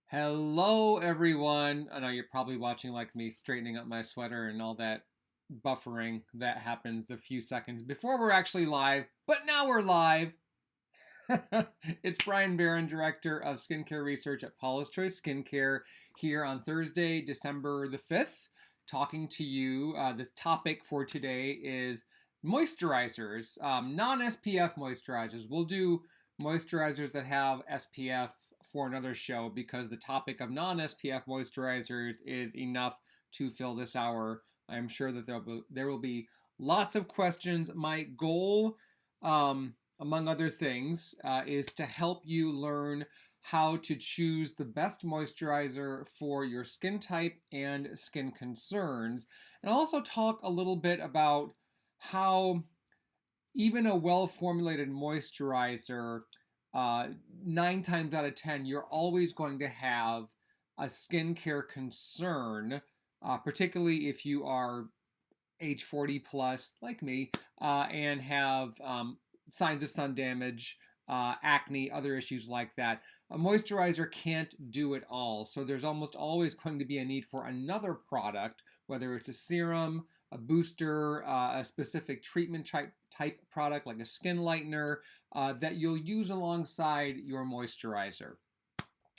Hello, everyone. I know you're probably watching like me straightening up my sweater and all that buffering that happens a few seconds before we're actually live, but now we're live. It's Brian Barron, Director of Skincare Research at Paula's Choice Skincare, here on Thursday, December the 5th, talking to you. The topic for today is moisturizers, non-SPF moisturizers. We'll do moisturizers that have SPF for another show because the topic of non-SPF moisturizers is enough to fill this hour. I'm sure that there will be lots of questions. My goal, among other things, is to help you learn how to choose the best moisturizer for your skin type and skin concerns, and also talk a little bit about how even a well-formulated moisturizer, 9 times out of 10, you're always going to have a skincare concern, particularly if you are age 40 plus, like me, and have signs of sun damage, acne, other issues like that. A moisturizer can't do it all. So there's almost always going to be a need for another product, whether it's a serum, a booster, a specific treatment type product like a skin lightener that you'll use alongside your moisturizer.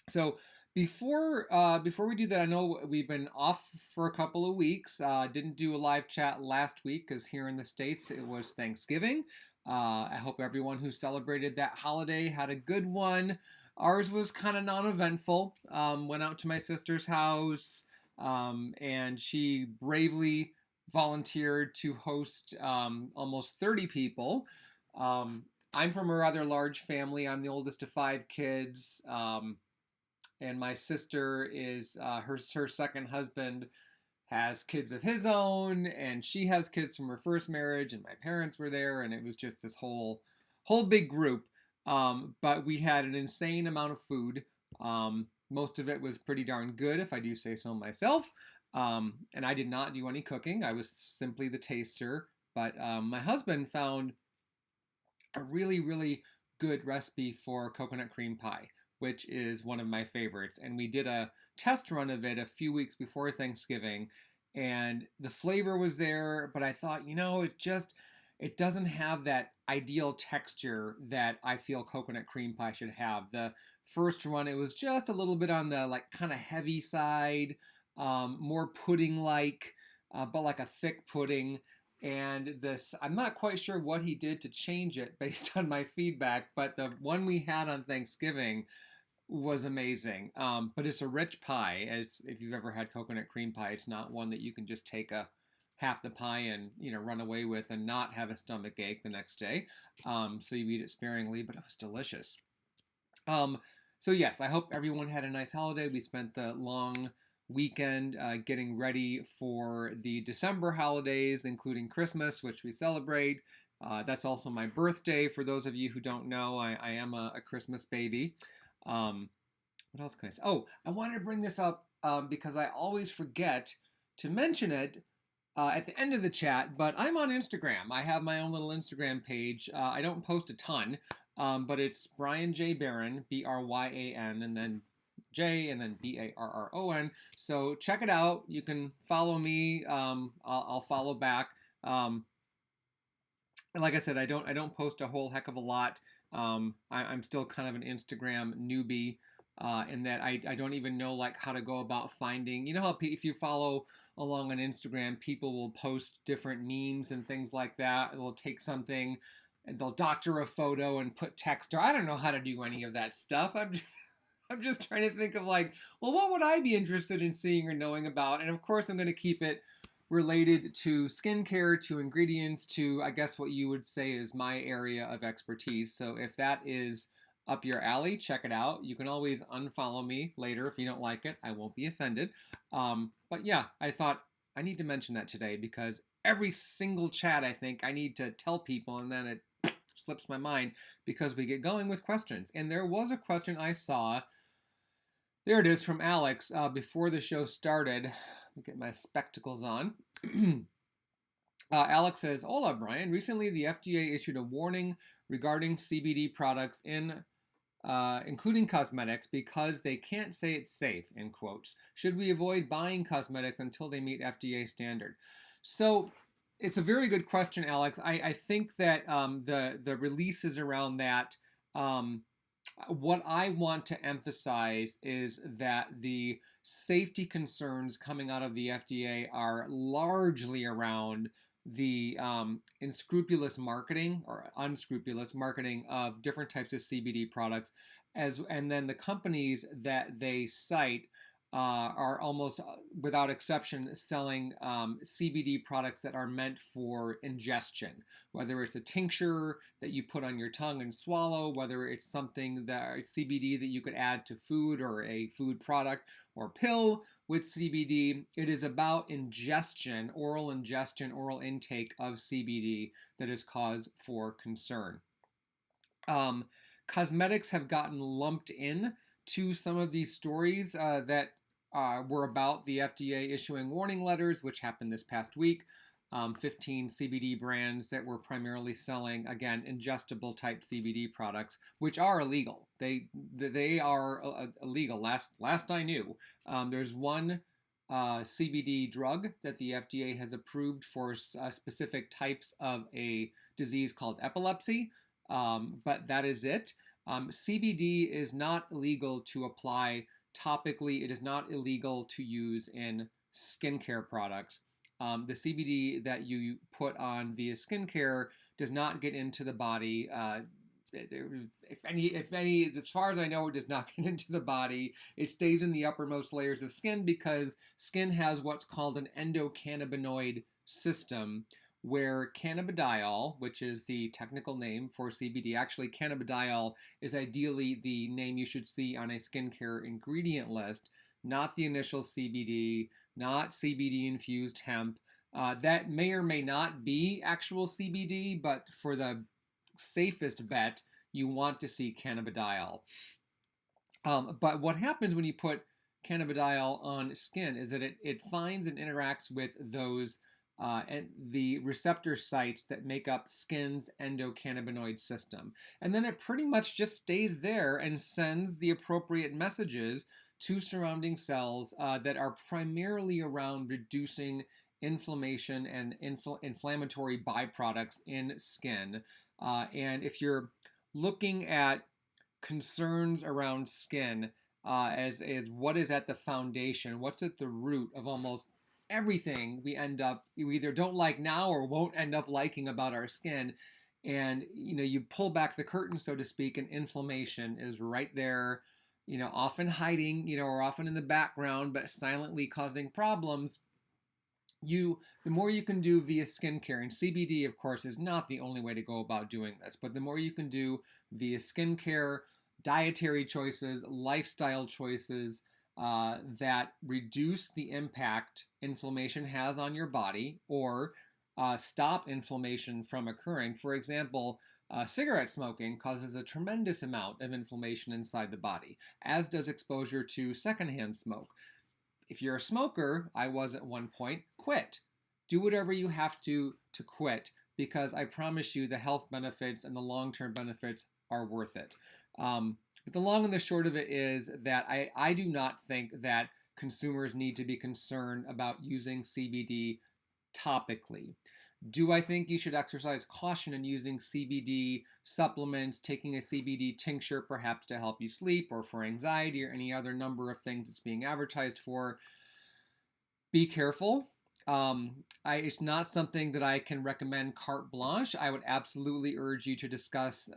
So before we do that, I know we've been off for a couple of weeks. Didn't do a live chat last week because here in the States it was Thanksgiving. I hope everyone who celebrated that holiday had a good one. Ours was kind of non-eventful. Went out to my sister's house, and she bravely volunteered to host almost 30 people. I'm from a rather large family. I'm the oldest of 5 kids. And my sister is her second husband has kids of his own, and she has kids from her first marriage, and my parents were there, and it was just this whole big group. But we had an insane amount of food. Most of it was pretty darn good, if I do say so myself. And I did not do any cooking. I was simply the taster. But my husband found a really, really good recipe for coconut cream pie, which is one of my favorites. And we did a test run of it a few weeks before Thanksgiving, and the flavor was there, but I thought, it doesn't have that ideal texture that I feel coconut cream pie should have. The first run, it was just a little bit on the like kind of heavy side, more pudding-like, but like a thick pudding. And this, I'm not quite sure what he did to change it based on my feedback, but the one we had on Thanksgiving was amazing. But it's a rich pie. As if you've ever had coconut cream pie, it's not one that you can just take a half the pie and run away with and not have a stomach ache the next day. So you eat it sparingly, but it was delicious. So yes, I hope everyone had a nice holiday. We spent the long weekend getting ready for the December holidays, including Christmas, which we celebrate. That's also my birthday. For those of you who don't know, I am a Christmas baby. What else can I say? Oh, I wanted to bring this up because I always forget to mention it at the end of the chat, but I'm on Instagram. I have my own little Instagram page. I don't post a ton, but it's Bryan J. Barron, Bryan, and then J, and then Barron. So check it out. You can follow me. I'll follow back. And like I said, I don't post a whole heck of a lot. I'm still kind of an Instagram newbie. In that I don't even know like how to go about finding, how if you follow along on Instagram, people will post different memes and things like that. They'll take something and they'll doctor a photo and put text, or I don't know how to do any of that stuff. I'm just trying to think of like, well, what would I be interested in seeing or knowing about? And of course, I'm going to keep it related to skincare, to ingredients, to I guess what you would say is my area of expertise. So if that is up your alley, check it out. You can always unfollow me later if you don't like it. I won't be offended. But yeah, I thought I need to mention that today because every single chat I think I need to tell people, and then it slips my mind because we get going with questions. And there was a question I saw. There it is from Alex before the show started. Let me get my spectacles on. Alex says, "Hola, Brian. Recently, the FDA issued a warning regarding CBD products in including cosmetics, because they can't say it's safe, in quotes. Should we avoid buying cosmetics until they meet FDA standard? So it's a very good question, Alex. I think that the releases around that, what I want to emphasize is that the safety concerns coming out of the FDA are largely around the unscrupulous marketing or unscrupulous marketing of different types of CBD products, and then the companies that they cite are almost without exception selling CBD products that are meant for ingestion, whether it's a tincture that you put on your tongue and swallow, whether it's something that it's CBD that you could add to food or a food product or pill with CBD. It is about ingestion, oral intake of CBD that is cause for concern. Cosmetics have gotten lumped in to some of these stories that were about the FDA issuing warning letters, which happened this past week. 15 CBD brands that were primarily selling, again, ingestible type CBD products, which are illegal. They are illegal. Last I knew, there's one CBD drug that the FDA has approved for specific types of a disease called epilepsy, but that is it. CBD is not illegal to apply topically. It is not illegal to use in skincare products. The CBD that you put on via skincare does not get into the body. If any, as far as I know, it does not get into the body. It stays in the uppermost layers of skin because skin has what's called an endocannabinoid system, where cannabidiol, which is the technical name for CBD, actually cannabidiol is ideally the name you should see on a skincare ingredient list, not the initial CBD, not CBD infused hemp. That may or may not be actual CBD, but for the safest bet, you want to see cannabidiol. But what happens when you put cannabidiol on skin is that it finds and interacts with those and the receptor sites that make up skin's endocannabinoid system. And then it pretty much just stays there and sends the appropriate messages to surrounding cells that are primarily around reducing inflammation and inflammatory byproducts in skin. And if you're looking at concerns around skin as what is at the foundation, what's at the root of almost everything we either don't like now or won't end up liking about our skin, and you pull back the curtain, so to speak, and inflammation is right there, often hiding, or often in the background, but silently causing problems. The more you can do via skincare, and CBD, of course, is not the only way to go about doing this, but the more you can do via skincare, dietary choices, lifestyle choices, that reduce the impact inflammation has on your body or stop inflammation from occurring. For example, cigarette smoking causes a tremendous amount of inflammation inside the body, as does exposure to secondhand smoke. If you're a smoker, I was at one point, quit. Do whatever you have to quit, because I promise you the health benefits and the long-term benefits are worth it. But the long and the short of it is that I do not think that consumers need to be concerned about using CBD topically. Do I think you should exercise caution in using CBD supplements, taking a CBD tincture perhaps to help you sleep or for anxiety or any other number of things it's being advertised for? Be careful. It's not something that I can recommend carte blanche. I would absolutely urge you to discuss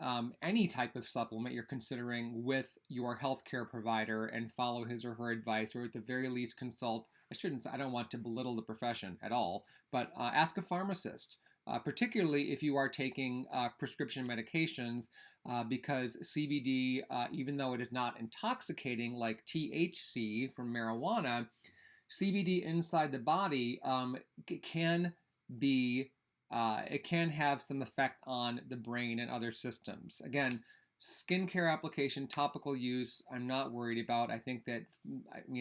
any type of supplement you're considering with your healthcare provider and follow his or her advice, or at the very least consult. I don't want to belittle the profession at all, but ask a pharmacist, particularly if you are taking prescription medications, because CBD, even though it is not intoxicating like THC from marijuana, CBD inside the body can have some effect on the brain and other systems. Again, skincare application, topical use, I'm not worried about. I think that,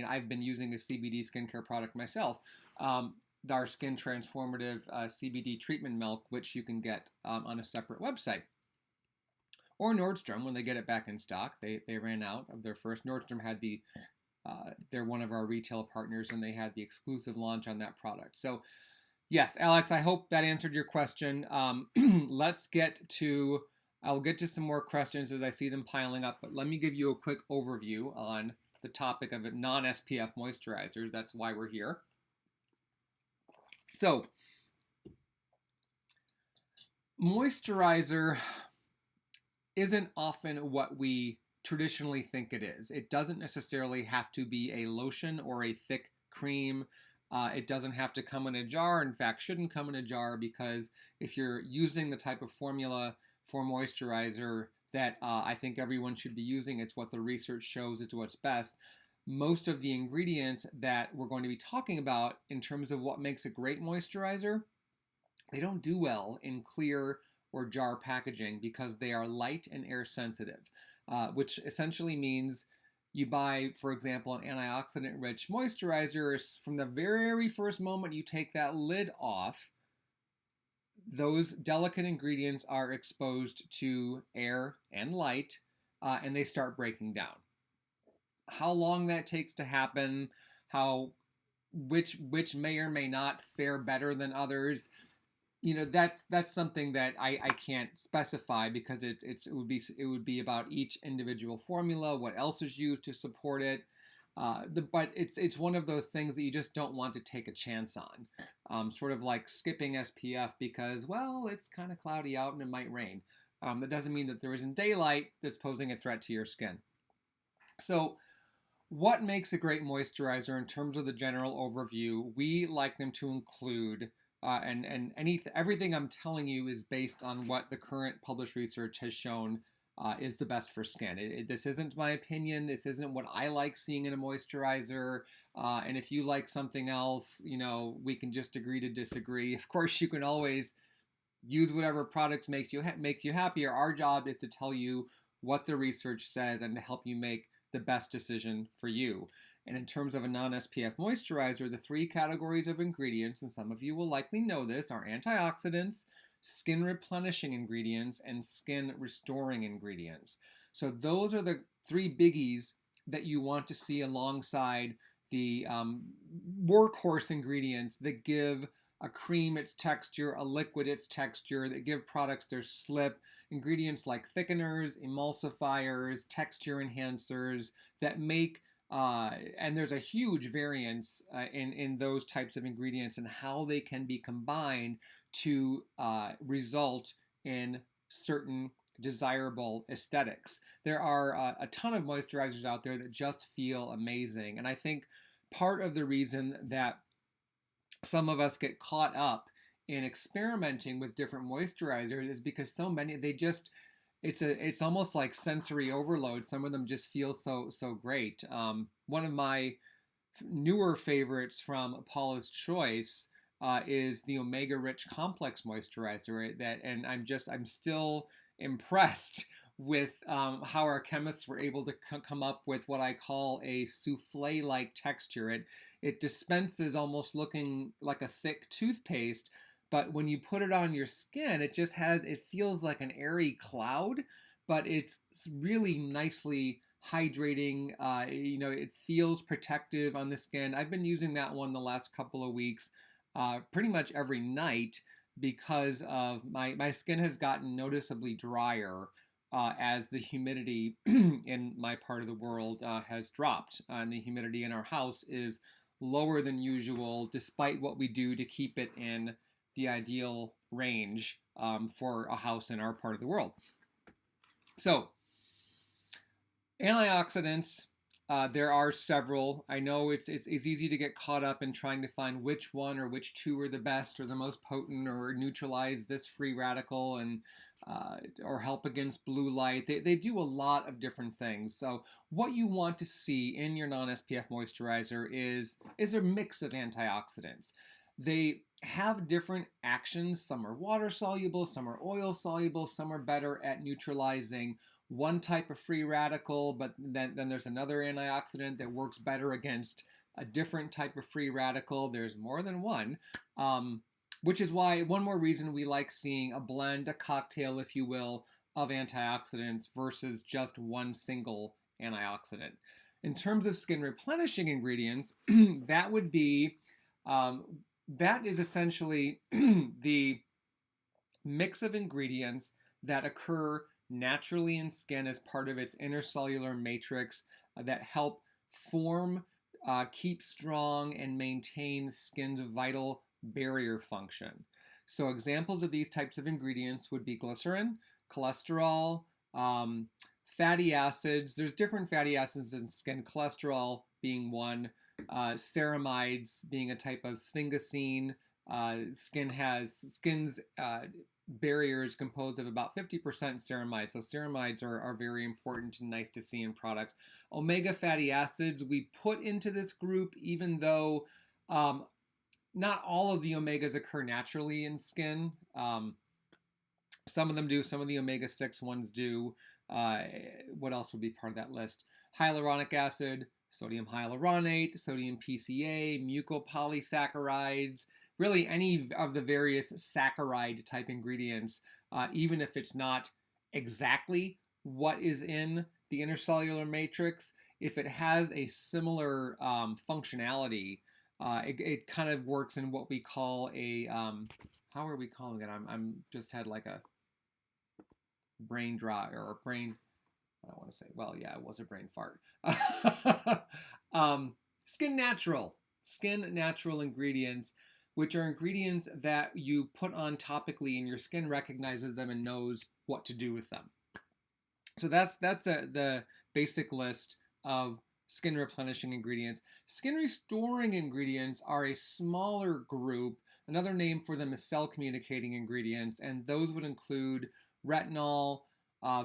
I've been using a CBD skincare product myself. Our Skin Transformative CBD treatment milk, which you can get on a separate website. or Nordstrom when they get it back in stock. They ran out of their first. Nordstrom had they're one of our retail partners, and they had the exclusive launch on that product. So yes, Alex, I hope that answered your question. Let's get to, I'll get to some more questions as I see them piling up, but let me give you a quick overview on the topic of non-SPF moisturizers. That's why we're here. So, moisturizer isn't often what we traditionally think it is. It doesn't necessarily have to be a lotion or a thick cream. It doesn't have to come in a jar. In fact, shouldn't come in a jar, because if you're using the type of formula for moisturizer that I think everyone should be using, it's what the research shows, it's what's best. Most of the ingredients that we're going to be talking about in terms of what makes a great moisturizer, they don't do well in clear or jar packaging because they are light and air sensitive, which essentially means you buy, for example, an antioxidant-rich moisturizer, from the very first moment you take that lid off, those delicate ingredients are exposed to air and light, and they start breaking down. How long that takes to happen, which may or may not fare better than others, that's something that I can't specify, because it would be about each individual formula, what else is used to support it. But it's one of those things that you just don't want to take a chance on. Sort of like skipping SPF because, well, it's kind of cloudy out and it might rain. That doesn't mean that there isn't daylight that's posing a threat to your skin. So what makes a great moisturizer in terms of the general overview? We like them to include everything I'm telling you is based on what the current published research has shown is the best for skin. This isn't my opinion. This isn't what I like seeing in a moisturizer. And if you like something else, we can just agree to disagree. Of course, you can always use whatever products makes you happier. Our job is to tell you what the research says and to help you make the best decision for you. And in terms of a non-SPF moisturizer, the three categories of ingredients, and some of you will likely know this, are antioxidants, skin replenishing ingredients, and skin restoring ingredients. So those are the three biggies that you want to see alongside the workhorse ingredients that give a cream its texture, a liquid its texture, that give products their slip. Ingredients like thickeners, emulsifiers, texture enhancers that make and there's a huge variance in those types of ingredients and how they can be combined to result in certain desirable aesthetics. There are a ton of moisturizers out there that just feel amazing. And I think part of the reason that some of us get caught up in experimenting with different moisturizers is because so many, it's almost like sensory overload. Some of them just feel so great. One of my newer favorites from Paula's Choice is the Omega Rich Complex Moisturizer. And I'm still impressed with how our chemists were able to come up with what I call a souffle-like texture. It dispenses almost looking like a thick toothpaste, but when you put it on your skin, it feels like an airy cloud, but it's really nicely hydrating. It feels protective on the skin. I've been using that one the last couple of weeks, pretty much every night, because of my skin has gotten noticeably drier as the humidity in my part of the world has dropped. And the humidity in our house is lower than usual, despite what we do to keep it in the ideal range for a house in our part of the world. So, antioxidants, there are several. I know it's easy to get caught up in trying to find which one or which two are the best or the most potent or neutralize this free radical and or help against blue light. They do a lot of different things. So what you want to see in your non-SPF moisturizer is a mix of antioxidants. They have different actions. Some are water soluble, some are oil soluble, some are better at neutralizing one type of free radical, but then there's another antioxidant that works better against a different type of free radical. There's more than one, which is why one more reason we like seeing a blend, a cocktail, if you will, of antioxidants versus just one single antioxidant. In terms of skin replenishing ingredients, that would be, that is essentially the mix of ingredients that occur naturally in skin as part of its intercellular matrix that help form, keep strong, and maintain skin's vital barrier function. So examples of these types of ingredients would be glycerin, cholesterol, fatty acids. There's different fatty acids in skin, cholesterol being one, ceramides being a type of sphingosine. Skin's barrier is composed of about 50% ceramides. So ceramides are very important and nice to see in products. Omega fatty acids we put into this group, even though not all of the omegas occur naturally in skin. Some of them do, some of the omega-6 ones do. What else would be part of that list? Hyaluronic acid, sodium hyaluronate, sodium PCA, mucopolysaccharides, really any of the various saccharide type ingredients, even if it's not exactly what is in the intercellular matrix, if it has a similar functionality, it kind of works in what we call a, how are we calling it? I'm just had like a brain dry or a brain, I don't want to say, well, yeah, it was a brain fart. Skin natural ingredients, which are ingredients that you put on topically and your skin recognizes them and knows what to do with them. So that's the basic list of skin replenishing ingredients. Skin restoring ingredients are a smaller group. Another name for them is cell communicating ingredients, and those would include retinol,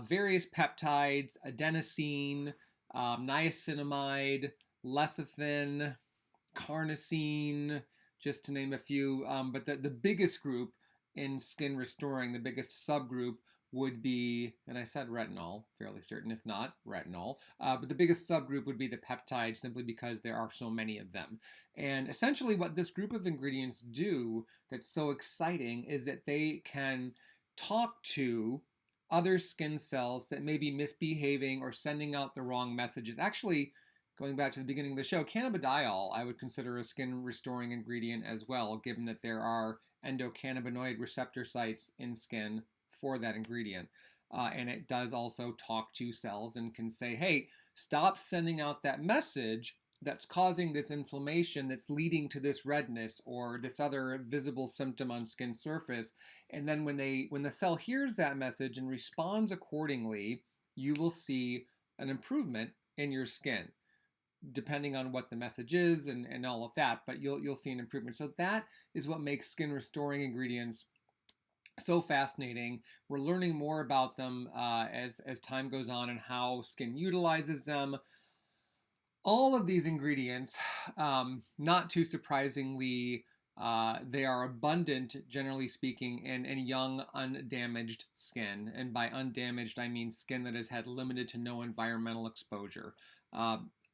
various peptides, adenosine, niacinamide, lecithin, carnosine, just to name a few. But the biggest group in skin restoring, the biggest subgroup would be, and I said retinol, fairly certain, if not retinol, but the biggest subgroup would be the peptides, simply because there are so many of them. And essentially what this group of ingredients do that's so exciting is that they can talk to other skin cells that may be misbehaving or sending out the wrong messages. Actually, going back to the beginning of the show, cannabidiol I would consider a skin restoring ingredient as well, given that there are endocannabinoid receptor sites in skin for that ingredient. And it does also talk to cells and can say, hey, stop sending out that message that's causing this inflammation that's leading to this redness or this other visible symptom on skin surface. And then when the cell hears that message and responds accordingly, you will see an improvement in your skin, depending on what the message is and all of that, but you'll see an improvement. So that is what makes skin restoring ingredients so fascinating. We're learning more about them as time goes on and how skin utilizes them. All of these ingredients, not too surprisingly, they are abundant, generally speaking, in young, undamaged skin. And by undamaged, I mean skin that has had limited to no environmental exposure.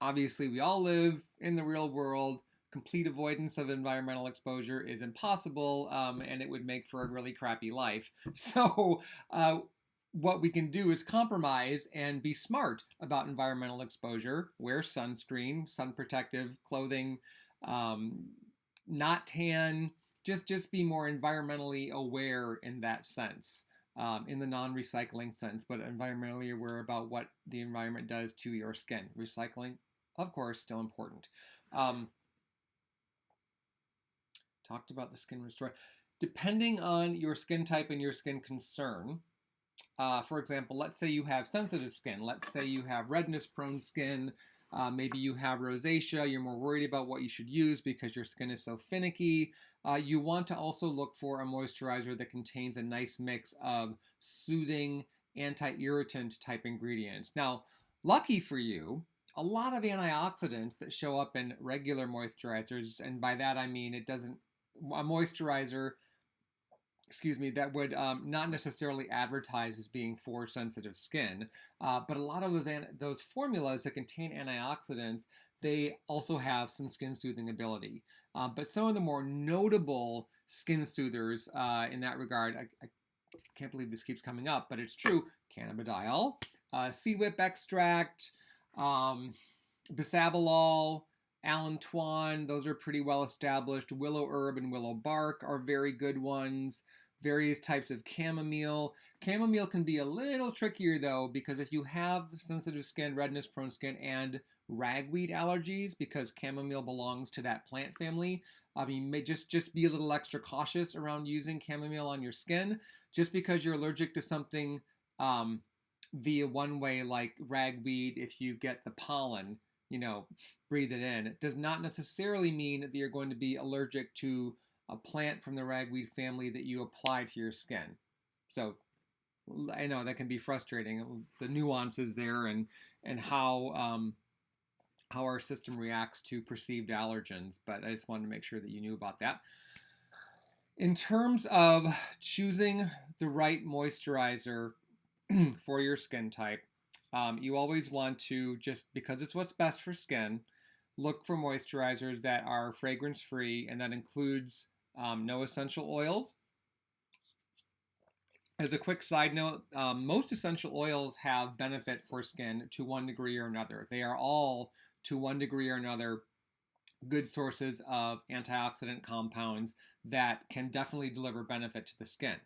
Obviously, we all live in the real world. Complete avoidance of environmental exposure is impossible, and it would make for a really crappy life. So what we can do is compromise and be smart about environmental exposure. Wear sunscreen, sun protective clothing, not tan, just be more environmentally aware in that sense, in the non-recycling sense, but environmentally aware about what the environment does to your skin. Recycling, of course, still important. Talked about the skin restore. Depending on your skin type and your skin concern, for example, let's say you have sensitive skin. Let's say you have redness-prone skin. Maybe you have rosacea. You're more worried about what you should use because your skin is so finicky. You want to also look for a moisturizer that contains a nice mix of soothing, anti-irritant type ingredients. Now, lucky for you, a lot of antioxidants that show up in regular moisturizers, and by that I mean a moisturizer, that would not necessarily advertise as being for sensitive skin, but a lot of those formulas that contain antioxidants, they also have some skin soothing ability. But some of the more notable skin soothers in that regard, I can't believe this keeps coming up, but it's true. Cannabidiol, sea whip extract, bisabolol, allantoin, those are pretty well established. Willow herb and willow bark are very good ones. Various types of chamomile. Chamomile can be a little trickier though, because if you have sensitive skin, redness prone skin, and ragweed allergies, because chamomile belongs to that plant family, I mean, just be a little extra cautious around using chamomile on your skin. Just because you're allergic to something via one way, like ragweed, if you get the pollen, breathe it in, it does not necessarily mean that you're going to be allergic to a plant from the ragweed family that you apply to your skin. So I know that can be frustrating, the nuances there, and how our system reacts to perceived allergens, but I just wanted to make sure that you knew about that. In terms of choosing the right moisturizer for your skin type, you always want to, just because it's what's best for skin, look for moisturizers that are fragrance-free, and that includes no essential oils. As a quick side note, most essential oils have benefit for skin to one degree or another. They are all, to one degree or another, good sources of antioxidant compounds that can definitely deliver benefit to the skin.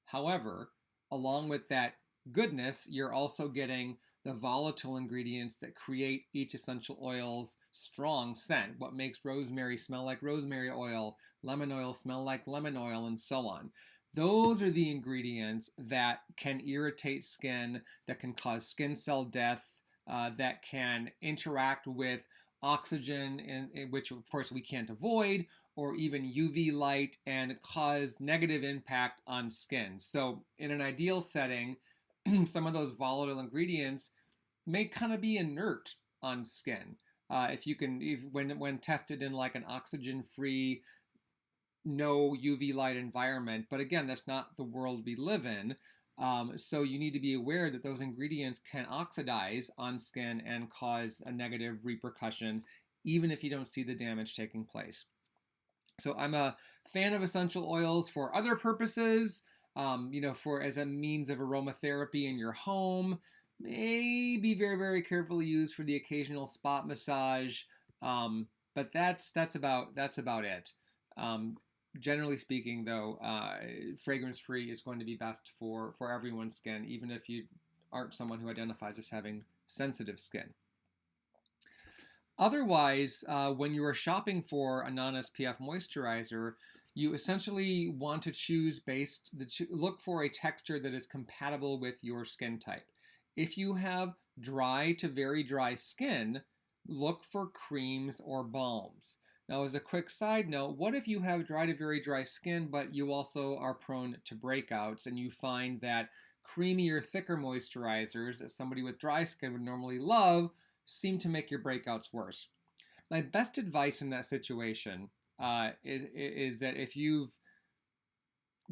However, along with that goodness, you're also getting the volatile ingredients that create each essential oil's strong scent. What makes rosemary smell like rosemary oil, lemon oil smell like lemon oil, and so on. Those are the ingredients that can irritate skin, that can cause skin cell death, that can interact with oxygen, in which of course we can't avoid, or even UV light, and cause negative impact on skin. So in an ideal setting, some of those volatile ingredients may kind of be inert on skin. When tested in like an oxygen-free, no UV light environment. But again, that's not the world we live in. So you need to be aware that those ingredients can oxidize on skin and cause a negative repercussion, even if you don't see the damage taking place. So I'm a fan of essential oils for other purposes, for as a means of aromatherapy in your home. May be very, very carefully used for the occasional spot massage, but that's about it. Generally speaking, though, fragrance-free is going to be best for everyone's skin, even if you aren't someone who identifies as having sensitive skin. Otherwise, when you are shopping for a non-SPF moisturizer, you essentially want to look for a texture that is compatible with your skin type. If you have dry to very dry skin, look for creams or balms. Now, as a quick side note, what if you have dry to very dry skin, but you also are prone to breakouts, and you find that creamier, thicker moisturizers that somebody with dry skin would normally love seem to make your breakouts worse? My best advice in that situation is that if you've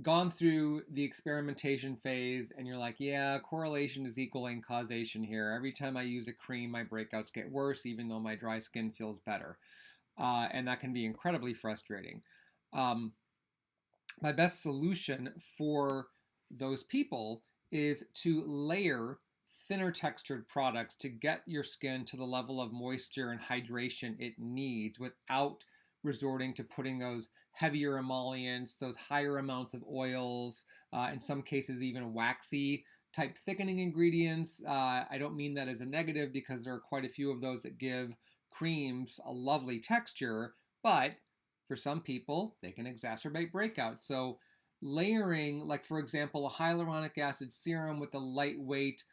gone through the experimentation phase and you're like, yeah, correlation is equaling causation here. Every time I use a cream, my breakouts get worse, even though my dry skin feels better. And that can be incredibly frustrating. My best solution for those people is to layer thinner textured products to get your skin to the level of moisture and hydration it needs without resorting to putting those heavier emollients, those higher amounts of oils, in some cases even waxy type thickening ingredients. I don't mean that as a negative, because there are quite a few of those that give creams a lovely texture, but for some people, they can exacerbate breakouts. So layering, like for example, a hyaluronic acid serum with a lightweight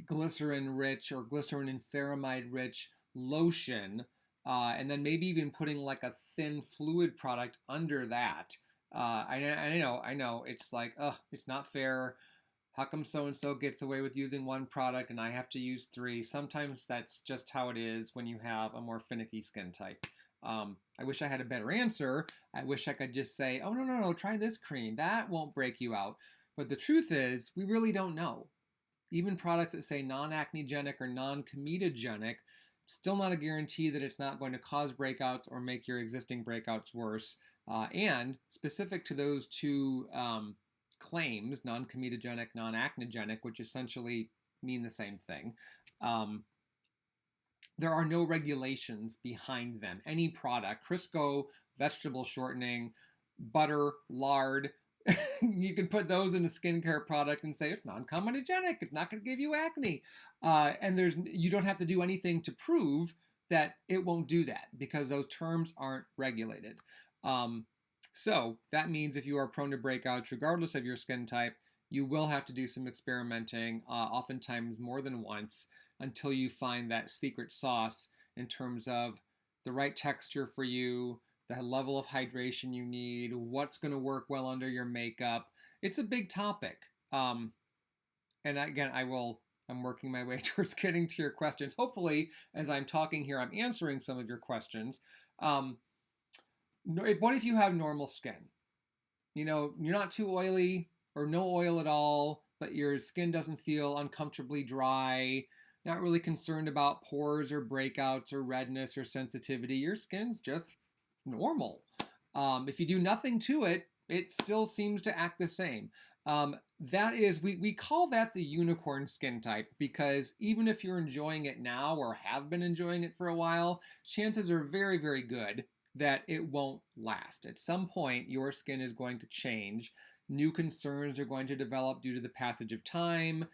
glycerin-rich or glycerin and ceramide-rich lotion, and then maybe even putting like a thin fluid product under that. I know, it's like, it's not fair. How come so-and-so gets away with using one product and I have to use 3? Sometimes that's just how it is when you have a more finicky skin type. I wish I had a better answer. I wish I could just say, oh, no, try this cream. That won't break you out. But the truth is, we really don't know. Even products that say non-acnegenic or non-comedogenic, still not a guarantee that it's not going to cause breakouts or make your existing breakouts worse. And specific to those two claims, non-comedogenic, non-acnogenic, which essentially mean the same thing, there are no regulations behind them. Any product, Crisco, vegetable shortening, butter, lard, you can put those in a skincare product and say it's non-comedogenic, it's not going to give you acne. And you don't have to do anything to prove that it won't do that because those terms aren't regulated. So that means if you are prone to breakouts, regardless of your skin type, you will have to do some experimenting, oftentimes more than once, until you find that secret sauce in terms of the right texture for you, the level of hydration you need, what's going to work well under your makeup. It's a big topic. And again, I'm working my way towards getting to your questions. Hopefully, as I'm talking here, I'm answering some of your questions. What if you have normal skin? You know, you're not too oily or no oil at all, but your skin doesn't feel uncomfortably dry, not really concerned about pores or breakouts or redness or sensitivity. Your skin's just normal. If you do nothing to it, it still seems to act the same. That is, we call that the unicorn skin type because even if you're enjoying it now or have been enjoying it for a while, chances are very, very good that it won't last. At some point, your skin is going to change. New concerns are going to develop due to the passage of time.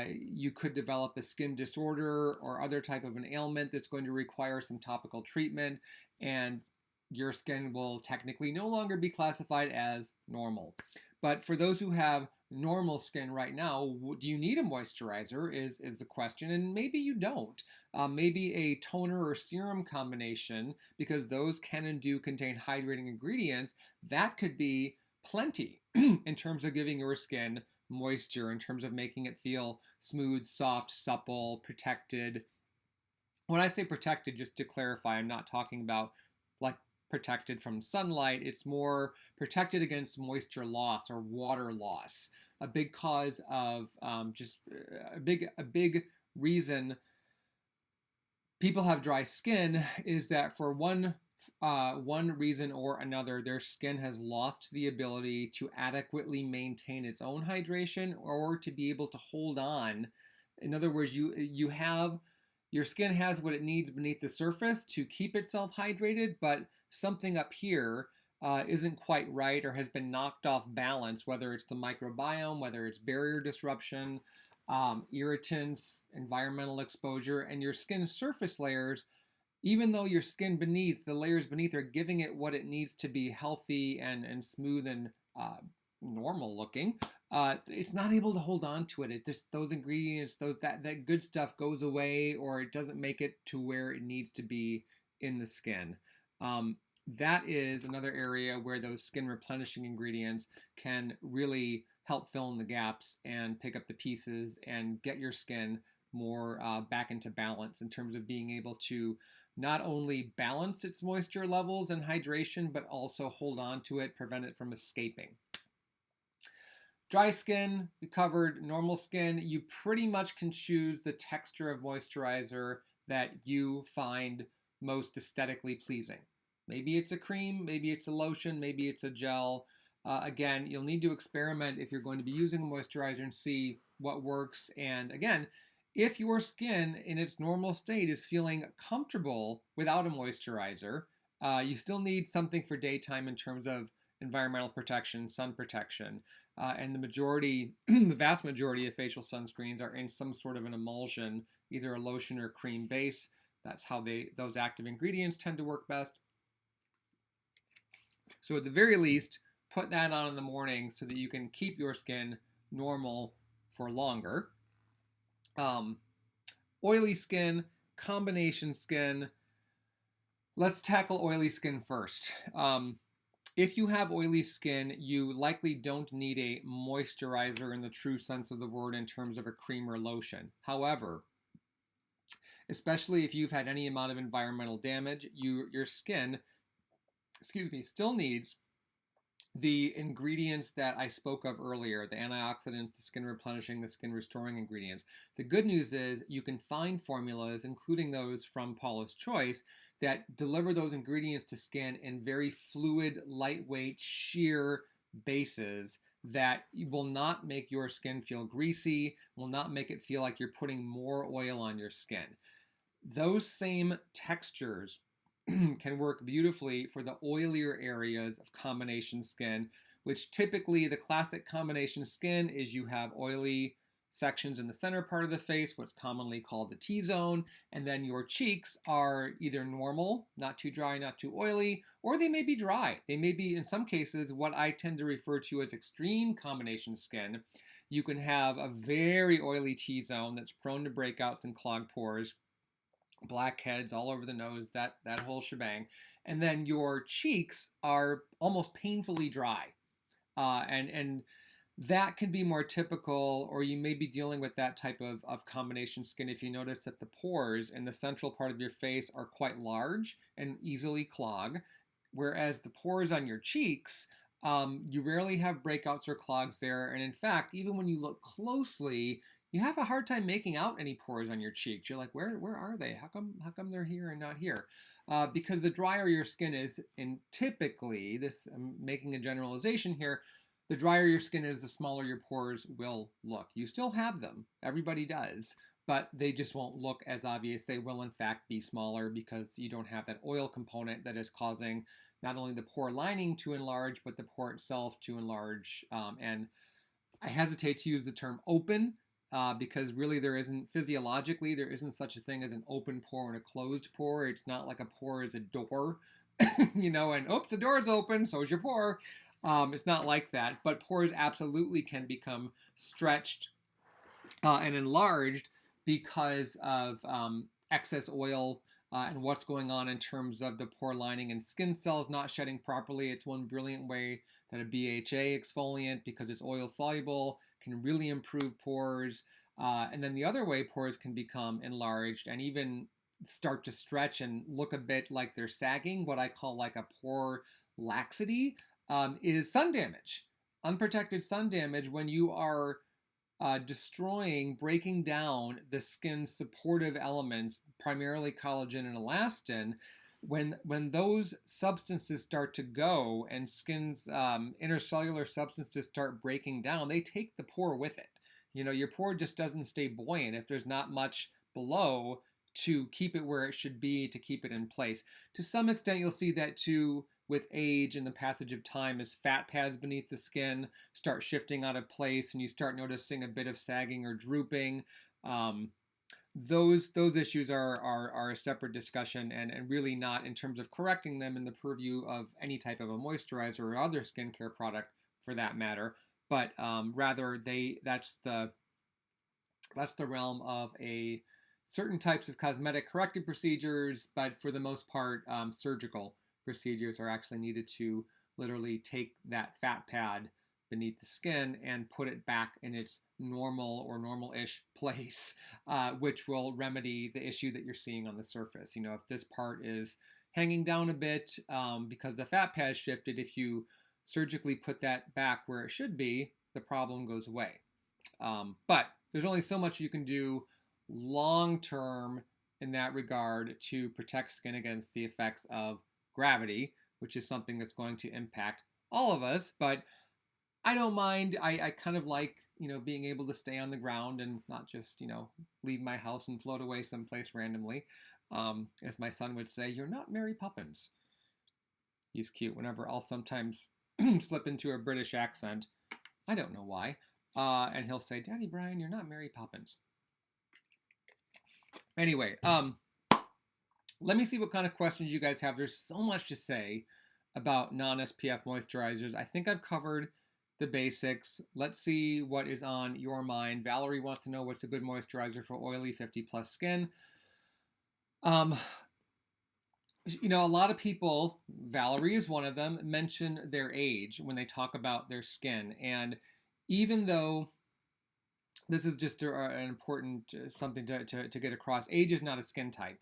You could develop a skin disorder or other type of an ailment that's going to require some topical treatment, and your skin will technically no longer be classified as normal. But for those who have normal skin right now, do you need a moisturizer is the question, and maybe you don't. Maybe a toner or serum combination, because those can and do contain hydrating ingredients, that could be plenty in terms of giving your skin moisture, in terms of making it feel smooth, soft, supple, protected. When I say protected, just to clarify, I'm not talking about like protected from sunlight. It's more protected against moisture loss or water loss. A big cause of just a big reason people have dry skin is that for one reason or another, their skin has lost the ability to adequately maintain its own hydration or to be able to hold on. In other words, your skin has what it needs beneath the surface to keep itself hydrated, but something up here isn't quite right or has been knocked off balance, whether it's the microbiome, whether it's barrier disruption, irritants, environmental exposure, and your skin surface layers, even though your skin beneath, the layers beneath are giving it what it needs to be healthy and smooth and normal looking, it's not able to hold on to it. It just, those ingredients, that good stuff goes away, or it doesn't make it to where it needs to be in the skin. That is another area where those skin replenishing ingredients can really help fill in the gaps and pick up the pieces and get your skin more back into balance in terms of being able to not only balance its moisture levels and hydration, but also hold on to it, prevent it from escaping. Dry skin, we covered. Normal skin, you pretty much can choose the texture of moisturizer that you find most aesthetically pleasing. Maybe it's a cream, maybe it's a lotion, maybe it's a gel. Again, you'll need to experiment if you're going to be using a moisturizer and see what works. And again, if your skin in its normal state is feeling comfortable without a moisturizer, you still need something for daytime in terms of environmental protection, sun protection. And the vast majority of facial sunscreens are in some sort of an emulsion, either a lotion or cream base. That's how those active ingredients tend to work best. So at the very least, put that on in the morning so that you can keep your skin normal for longer. Oily skin, combination skin. Let's tackle oily skin first. If you have oily skin, you likely don't need a moisturizer in the true sense of the word in terms of a cream or lotion. However, especially if you've had any amount of environmental damage, your skin, still needs the ingredients that I spoke of earlier, the antioxidants, the skin replenishing, the skin restoring ingredients. The good news is you can find formulas, including those from Paula's Choice, that deliver those ingredients to skin in very fluid, lightweight, sheer bases that will not make your skin feel greasy, will not make it feel like you're putting more oil on your skin. Those same textures can work beautifully for the oilier areas of combination skin, which typically the classic combination skin is you have oily sections in the center part of the face, what's commonly called the T-zone, and then your cheeks are either normal, not too dry, not too oily, or they may be dry. They may be, in some cases, what I tend to refer to as extreme combination skin. You can have a very oily T-zone that's prone to breakouts and clogged pores, blackheads all over the nose, that whole shebang. And then your cheeks are almost painfully dry. And that can be more typical, or you may be dealing with that type of combination skin if you notice that the pores in the central part of your face are quite large and easily clog, whereas the pores on your cheeks, you rarely have breakouts or clogs there. And in fact, even when you look closely, you have a hard time making out any pores on your cheeks. You're like, where are they? How come they're here and not here? Because the drier your skin is, and typically, I'm making a generalization here, the drier your skin is, the smaller your pores will look. You still have them. Everybody does. But they just won't look as obvious. They will, in fact, be smaller because you don't have that oil component that is causing not only the pore lining to enlarge, but the pore itself to enlarge. And I hesitate to use the term open because really there isn't, physiologically, there isn't such a thing as an open pore and a closed pore. It's not like a pore is a door, and oops, the door's open, so is your pore. It's not like that, but pores absolutely can become stretched and enlarged because of excess oil and what's going on in terms of the pore lining and skin cells not shedding properly. It's one brilliant way that a BHA exfoliant, because it's oil soluble, can really improve pores. And then the other way pores can become enlarged and even start to stretch and look a bit like they're sagging, what I call like a pore laxity, is sun damage. Unprotected sun damage, when you are destroying, breaking down the skin's supportive elements, primarily collagen and elastin. When those substances start to go and skin's intercellular substances start breaking down, they take the pore with it. Your pore just doesn't stay buoyant if there's not much below to keep it where it should be, to keep it in place. To some extent, you'll see that too with age and the passage of time as fat pads beneath the skin start shifting out of place and you start noticing a bit of sagging or drooping. Those issues are a separate discussion and really not in terms of correcting them in the purview of any type of a moisturizer or other skincare product for that matter. But rather that's the realm of a certain types of cosmetic corrective procedures, but for the most part, surgical procedures are actually needed to literally take that fat pad beneath the skin and put it back in its normal or normal-ish place, which will remedy the issue that you're seeing on the surface. If this part is hanging down a bit because the fat pad shifted, if you surgically put that back where it should be, the problem goes away. But there's only so much you can do long-term in that regard to protect skin against the effects of gravity, which is something that's going to impact all of us. But I don't mind. I kind of like, being able to stay on the ground and not just, leave my house and float away someplace randomly. As my son would say, you're not Mary Poppins. He's cute. Whenever I'll sometimes slip into a British accent, I don't know why. And he'll say, Daddy Bryan, you're not Mary Poppins. Anyway, let me see what kind of questions you guys have. There's so much to say about non-SPF moisturizers. I think I've covered the basics. Let's see what is on your mind. Valerie wants to know what's a good moisturizer for oily 50+ skin. A lot of people, Valerie is one of them, mention their age when they talk about their skin. And even though this is just an important something to get across, age is not a skin type.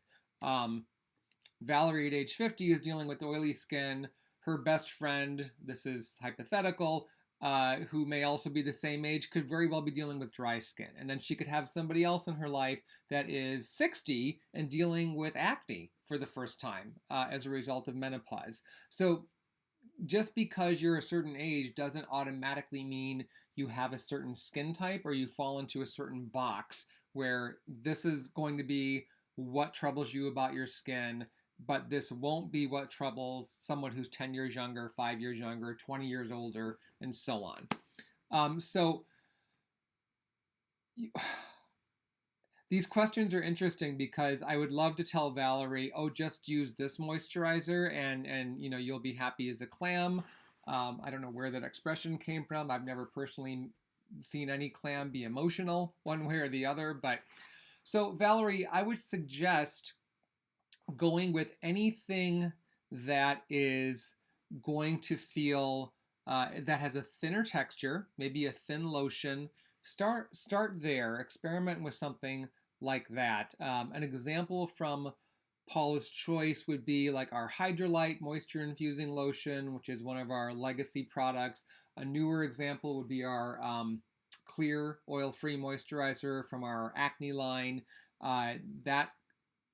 Valerie at age 50 is dealing with oily skin. Her best friend, this is hypothetical, who may also be the same age, could very well be dealing with dry skin. And then she could have somebody else in her life that is 60 and dealing with acne for the first time as a result of menopause. So just because you're a certain age doesn't automatically mean you have a certain skin type or you fall into a certain box where this is going to be what troubles you about your skin, but this won't be what troubles someone who's 10 years younger, 5 years younger, 20 years older, and so on. So these questions are interesting because I would love to tell Valerie, oh, just use this moisturizer and you'll be happy as a clam. I don't know where that expression came from. I've never personally seen any clam be emotional one way or the other. But so Valerie, I would suggest going with anything that is going to feel that has a thinner texture, maybe a thin lotion. Start there. Experiment with something like that. An example from Paula's Choice would be like our Hydrolite Moisture Infusing Lotion, which is one of our legacy products. A newer example would be our Clear Oil-Free Moisturizer from our acne line.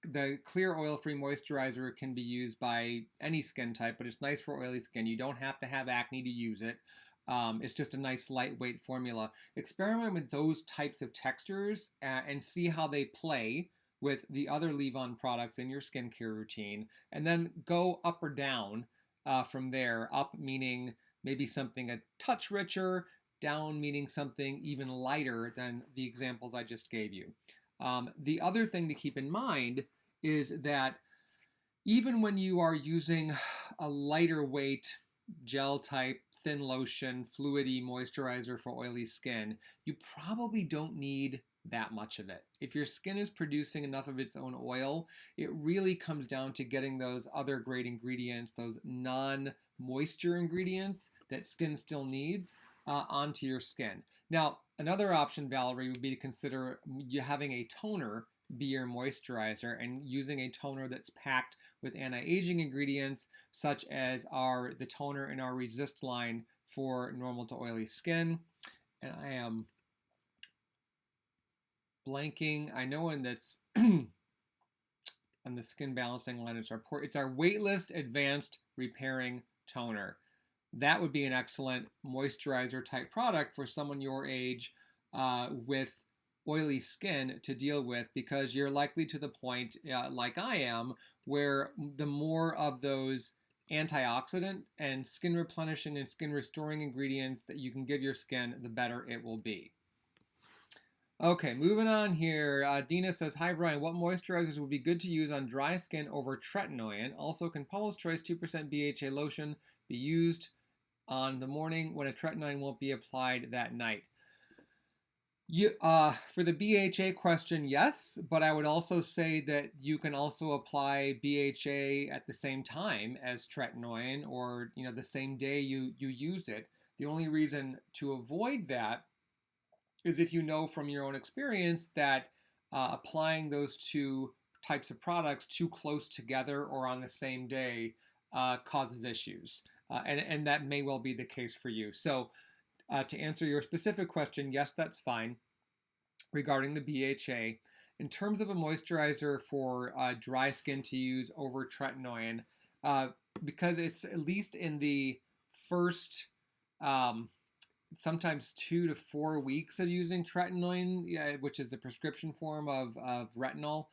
The Clear Oil-Free Moisturizer can be used by any skin type, but it's nice for oily skin. You don't have to have acne to use it. It's just a nice lightweight formula. Experiment with those types of textures and see how they play with the other leave-on products in your skincare routine, and then go up or down from there. Up meaning maybe something a touch richer, down meaning something even lighter than the examples I just gave you. The other thing to keep in mind is that even when you are using a lighter weight gel type thin lotion, fluidy moisturizer for oily skin, you probably don't need that much of it. If your skin is producing enough of its own oil, it really comes down to getting those other great ingredients, those non-moisture ingredients that skin still needs, onto your skin. Now, another option, Valerie, would be to consider you having a toner be your moisturizer and using a toner that's packed with anti-aging ingredients such as the toner in our Resist line for normal to oily skin. And I am blanking. I know when that's on the skin balancing line, it's our Weightless Advanced Repairing Toner. That would be an excellent moisturizer type product for someone your age with oily skin to deal with, because you're likely to the point, like I am, where the more of those antioxidant and skin replenishing and skin restoring ingredients that you can give your skin, the better it will be. Okay, moving on here. Dina says, hi Brian, what moisturizers would be good to use on dry skin over tretinoin? Also, can Paula's Choice 2% BHA lotion be used on the morning when a tretinoin won't be applied that night? For the BHA question, yes, but I would also say that you can also apply BHA at the same time as tretinoin, or the same day you use it. The only reason to avoid that is if you know from your own experience that applying those two types of products too close together or on the same day causes issues, and that may well be the case for you. So to answer your specific question, yes, that's fine regarding the BHA. In terms of a moisturizer for dry skin to use over tretinoin, because it's at least in the first sometimes 2 to 4 weeks of using tretinoin, which is the prescription form of retinol,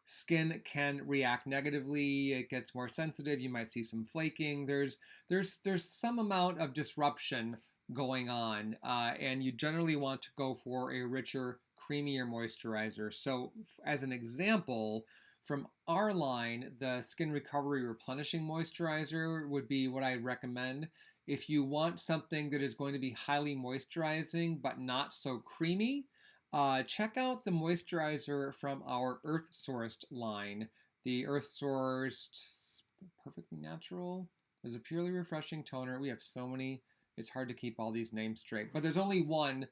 skin can react negatively. It gets more sensitive. You might see some flaking. There's some amount of disruption going on, and you generally want to go for a richer, creamier moisturizer. So as an example, from our line, the Skin Recovery Replenishing Moisturizer would be what I recommend. If you want something that is going to be highly moisturizing but not so creamy, check out the moisturizer from our Earth Sourced line. The Earth Sourced Perfectly Natural is a purely refreshing toner. We have so many, it's hard to keep all these names straight. But there's only one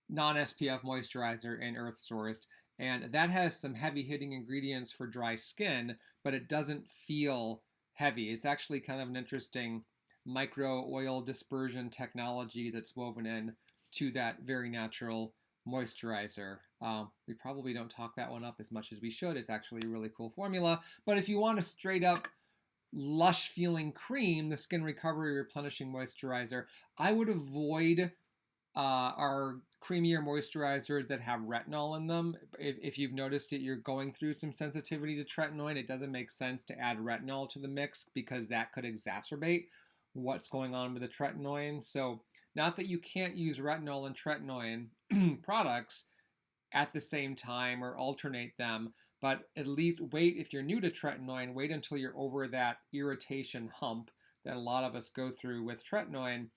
non-SPF moisturizer in Earth Sourced, and that has some heavy-hitting ingredients for dry skin, but it doesn't feel heavy. It's actually kind of an interesting micro oil dispersion technology that's woven in to that very natural moisturizer. We probably don't talk that one up as much as we should. It's actually a really cool formula. But if you want a straight up lush feeling cream, the Skin Recovery Replenishing Moisturizer, I would avoid our creamier moisturizers that have retinol in them. If you've noticed that you're going through some sensitivity to tretinoin, it doesn't make sense to add retinol to the mix because that could exacerbate what's going on with the tretinoin. So not that you can't use retinol and tretinoin products at the same time or alternate them, but at least wait, if you're new to tretinoin, wait until you're over that irritation hump that a lot of us go through with tretinoin.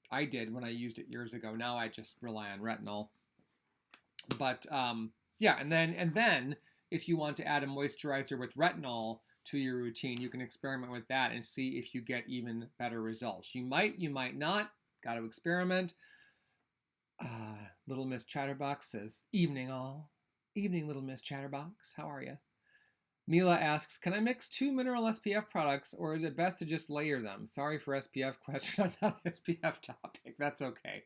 I did when I used it years ago. Now I just rely on retinol. But yeah, and then if you want to add a moisturizer with retinol to your routine, you can experiment with that and see if you get even better results. You might not. Got to experiment. Little Miss Chatterbox says, "Evening all. Evening, Little Miss Chatterbox. How are you?" Mila asks, "Can I mix 2 mineral SPF products, or is it best to just layer them?" Sorry for SPF question on not SPF topic. That's okay.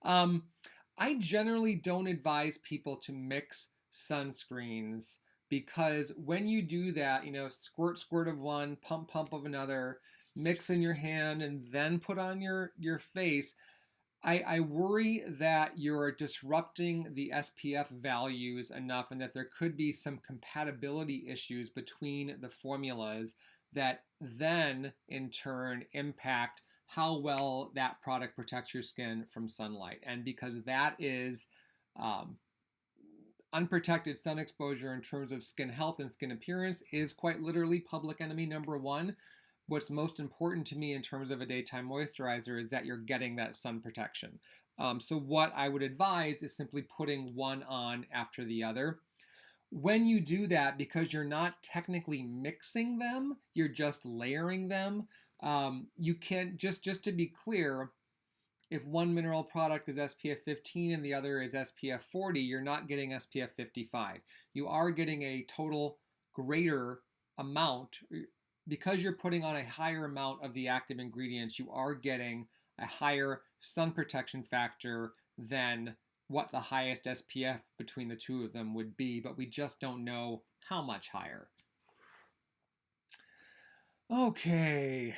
I generally don't advise people to mix sunscreens because when you do that, squirt, squirt of one, pump, pump of another, mix in your hand, and then put on your face, I worry that you're disrupting the SPF values enough and that there could be some compatibility issues between the formulas that then in turn impact how well that product protects your skin from sunlight. And because that is unprotected sun exposure in terms of skin health and skin appearance is quite literally public enemy number one. What's most important to me in terms of a daytime moisturizer is that you're getting that sun protection. So what I would advise is simply putting one on after the other. When you do that, because you're not technically mixing them, you're just layering them, you can, just to be clear, if one mineral product is SPF 15 and the other is SPF 40, you're not getting SPF 55. You are getting a total greater amount. Because you're putting on a higher amount of the active ingredients, you are getting a higher sun protection factor than what the highest SPF between the two of them would be, but we just don't know how much higher. Okay,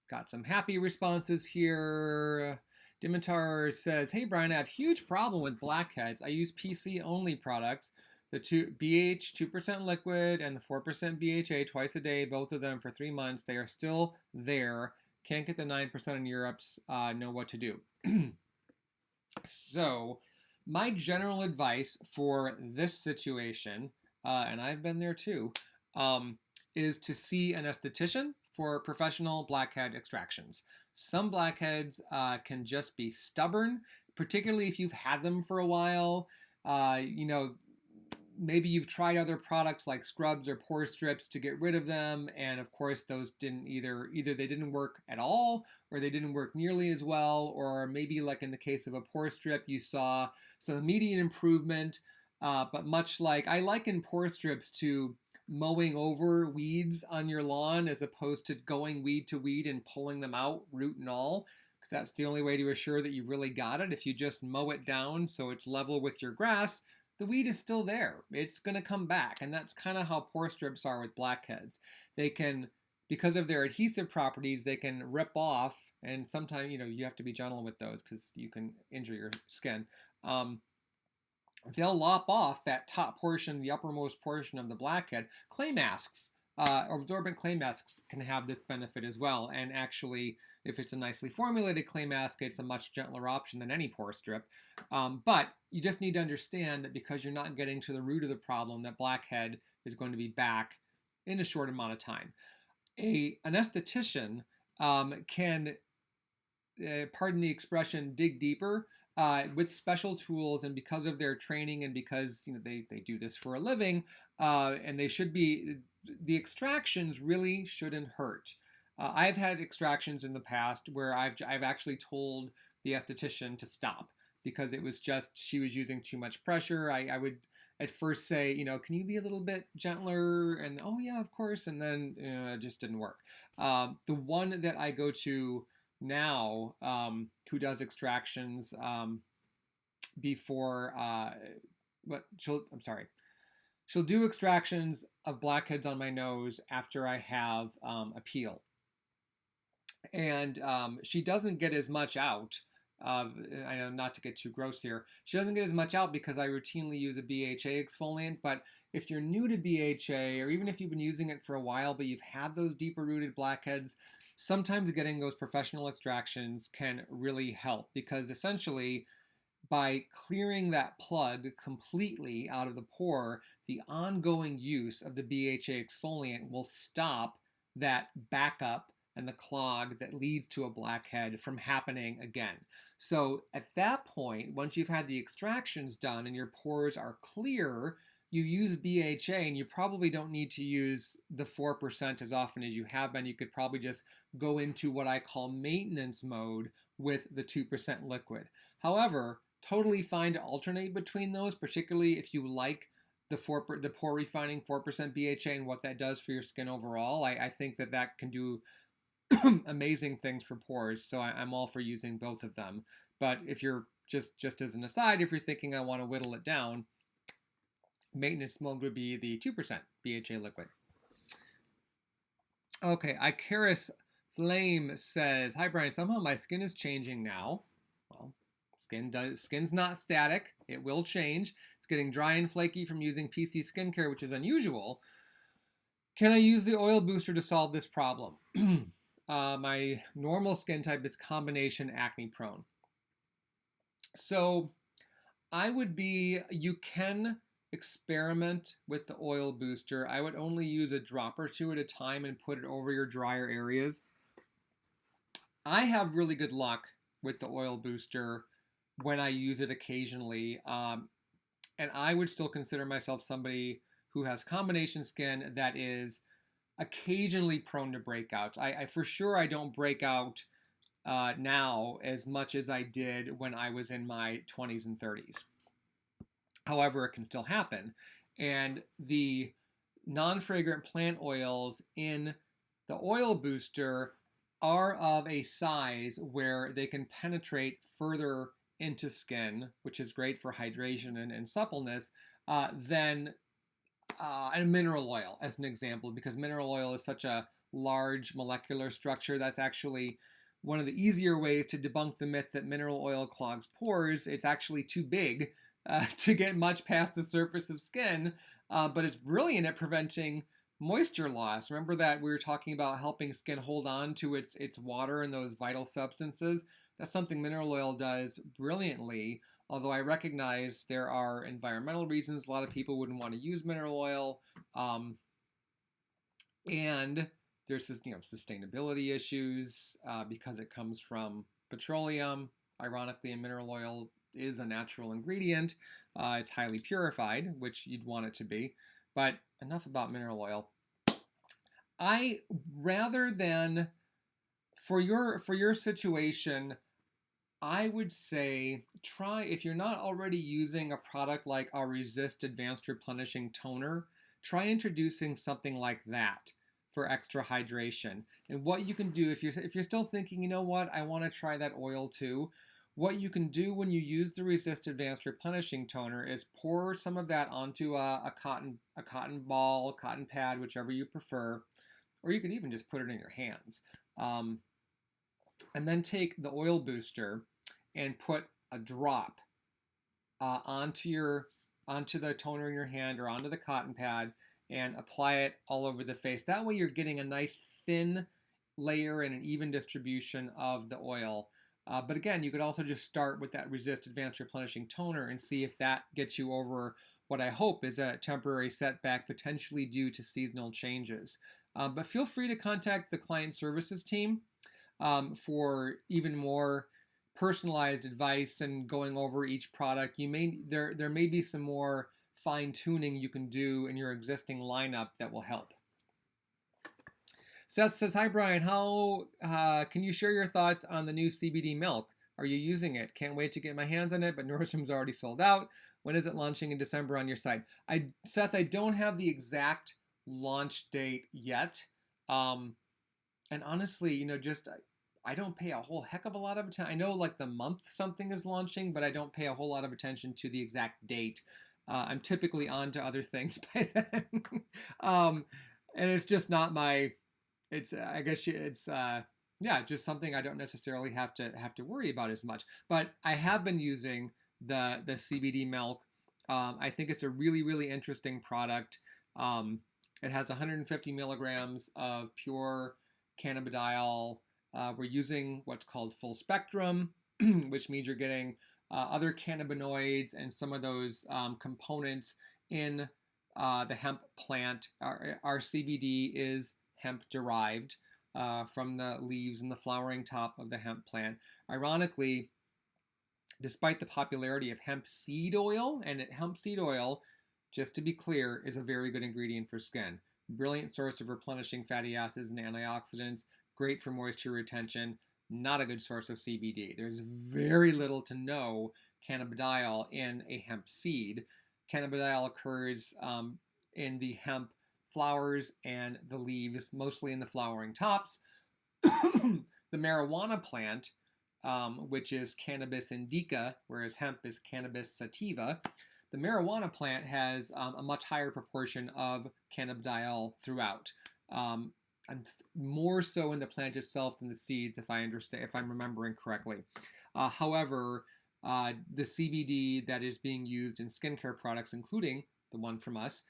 got some happy responses here. Dimitar says, "Hey Brian, I have huge problem with blackheads. I use PC only products. The BH 2% liquid and the 4% BHA twice a day, both of them for 3 months. They are still there. Can't get the 9% in Europe's. Know what to do." So my general advice for this situation, and I've been there too, is to see an esthetician for professional blackhead extractions. Some blackheads can just be stubborn, particularly if you've had them for a while. Maybe you've tried other products like scrubs or pore strips to get rid of them, and of course those didn't either they didn't work at all, or they didn't work nearly as well, or maybe like in the case of a pore strip, you saw some immediate improvement, but much like I liken pore strips to mowing over weeds on your lawn as opposed to going weed to weed and pulling them out, root and all, because that's the only way to assure that you really got it. If you just mow it down so it's level with your grass, the weed is still there. It's going to come back. And that's kind of how pore strips are with blackheads. They can, because of their adhesive properties, they can rip off. And sometimes, you have to be gentle with those because you can injure your skin. They'll lop off that top portion, the uppermost portion of the blackhead. Clay masks, absorbent clay masks can have this benefit as well. And actually, if it's a nicely formulated clay mask, it's a much gentler option than any pore strip. But you just need to understand that because you're not getting to the root of the problem, that blackhead is going to be back in a short amount of time. An esthetician can, pardon the expression, dig deeper with special tools, and because of their training and because they do this for a living, and they should be, the extractions really shouldn't hurt. I've had extractions in the past where I've actually told the esthetician to stop because it was just, she was using too much pressure. I would at first say, can you be a little bit gentler? And oh yeah, of course. And then it just didn't work. The one that I go to now, who does extractions before, I'm sorry. she'll do extractions of blackheads on my nose after I have a peel. And she doesn't get as much out. I know not to get too gross here. She doesn't get as much out because I routinely use a BHA exfoliant. But if you're new to BHA, or even if you've been using it for a while, but you've had those deeper rooted blackheads, sometimes getting those professional extractions can really help, because essentially by clearing that plug completely out of the pore, the ongoing use of the BHA exfoliant will stop that backup and the clog that leads to a blackhead from happening again. So at that point, once you've had the extractions done and your pores are clear, you use BHA, and you probably don't need to use the 4% as often as you have been. You could probably just go into what I call maintenance mode with the 2% liquid. However, totally fine to alternate between those, particularly if you like the pore refining 4% BHA and what that does for your skin overall. I think that can do amazing things for pores, so I'm all for using both of them. But if you're just as an aside, if you're thinking I want to whittle it down, maintenance mode would be the 2% BHA liquid. Okay, Icarus Flame says, "Hi Bryan, somehow my skin is changing now." Well, skin's not static. It will change. It's getting dry and flaky from using PC skincare, which is unusual. Can I use the oil booster to solve this problem? My normal skin type is combination acne prone. So you can experiment with the oil booster. I would only use a drop or two at a time and put it over your drier areas. I have really good luck with the oil booster when I use it occasionally. And I would still consider myself somebody who has combination skin that is occasionally prone to breakouts. I for sure I don't break out now as much as I did when I was in my 20s and 30s. However, it can still happen. And the non-fragrant plant oils in the oil booster are of a size where they can penetrate further into skin, which is great for hydration and suppleness, than a mineral oil, as an example, because mineral oil is such a large molecular structure. That's actually one of the easier ways to debunk the myth that mineral oil clogs pores. It's actually too big to get much past the surface of skin, but it's brilliant at preventing moisture loss. Remember that we were talking about helping skin hold on to its water and those vital substances? That's something mineral oil does brilliantly, although I recognize there are environmental reasons. A lot of people wouldn't want to use mineral oil, and there's sustainability issues because it comes from petroleum. Ironically, a mineral oil is a natural ingredient. It's highly purified, which you'd want it to be. But enough about mineral oil. Rather than for your situation, I would say try, if you're not already using a product like our Resist Advanced Replenishing Toner, try introducing something like that for extra hydration. And what you can do if you're still thinking, you know what, I want to try that oil too, what you can do when you use the Resist Advanced Replenishing Toner is pour some of that onto a cotton ball, cotton pad, whichever you prefer, or you could even just put it in your hands. And then take the oil booster and put a drop onto the toner in your hand or onto the cotton pad and apply it all over the face. That way you're getting a nice thin layer and an even distribution of the oil. But again, you could also just start with that Resist Advanced Replenishing Toner and see if that gets you over what I hope is a temporary setback, potentially due to seasonal changes. But feel free to contact the client services team for even more personalized advice and going over each product. There may be some more fine-tuning you can do in your existing lineup that will help. Seth says, "Hi Bryan, how can you share your thoughts on the new CBD milk? Are you using it? Can't wait to get my hands on it, but Nordstrom's already sold out. When is it launching in December on your site?" Seth, I don't have the exact launch date yet. And honestly, I don't pay a whole heck of a lot of attention. I know like the month something is launching, but I don't pay a whole lot of attention to the exact date. I'm typically on to other things by then. And it's just not my, it's, I guess it's, yeah, just something I don't necessarily have to worry about as much. But I have been using the CBD milk. I think it's a really, really interesting product. It has 150 milligrams of pure cannabidiol. We're using what's called full spectrum, which means you're getting other cannabinoids and some of those components in the hemp plant. Our CBD is hemp derived from the leaves and the flowering top of the hemp plant. Ironically, despite the popularity of hemp seed oil, and hemp seed oil, just to be clear, is a very good ingredient for skin. Brilliant source of replenishing fatty acids and antioxidants, great for moisture retention, not a good source of CBD. There's very little to no cannabidiol in a hemp seed. Cannabidiol occurs in the hemp flowers and the leaves, mostly in the flowering tops. The marijuana plant, which is cannabis indica, whereas hemp is cannabis sativa. The marijuana plant has a much higher proportion of cannabidiol throughout, and more so in the plant itself than the seeds, if I'm remembering correctly. However, the CBD that is being used in skincare products, including the one from us,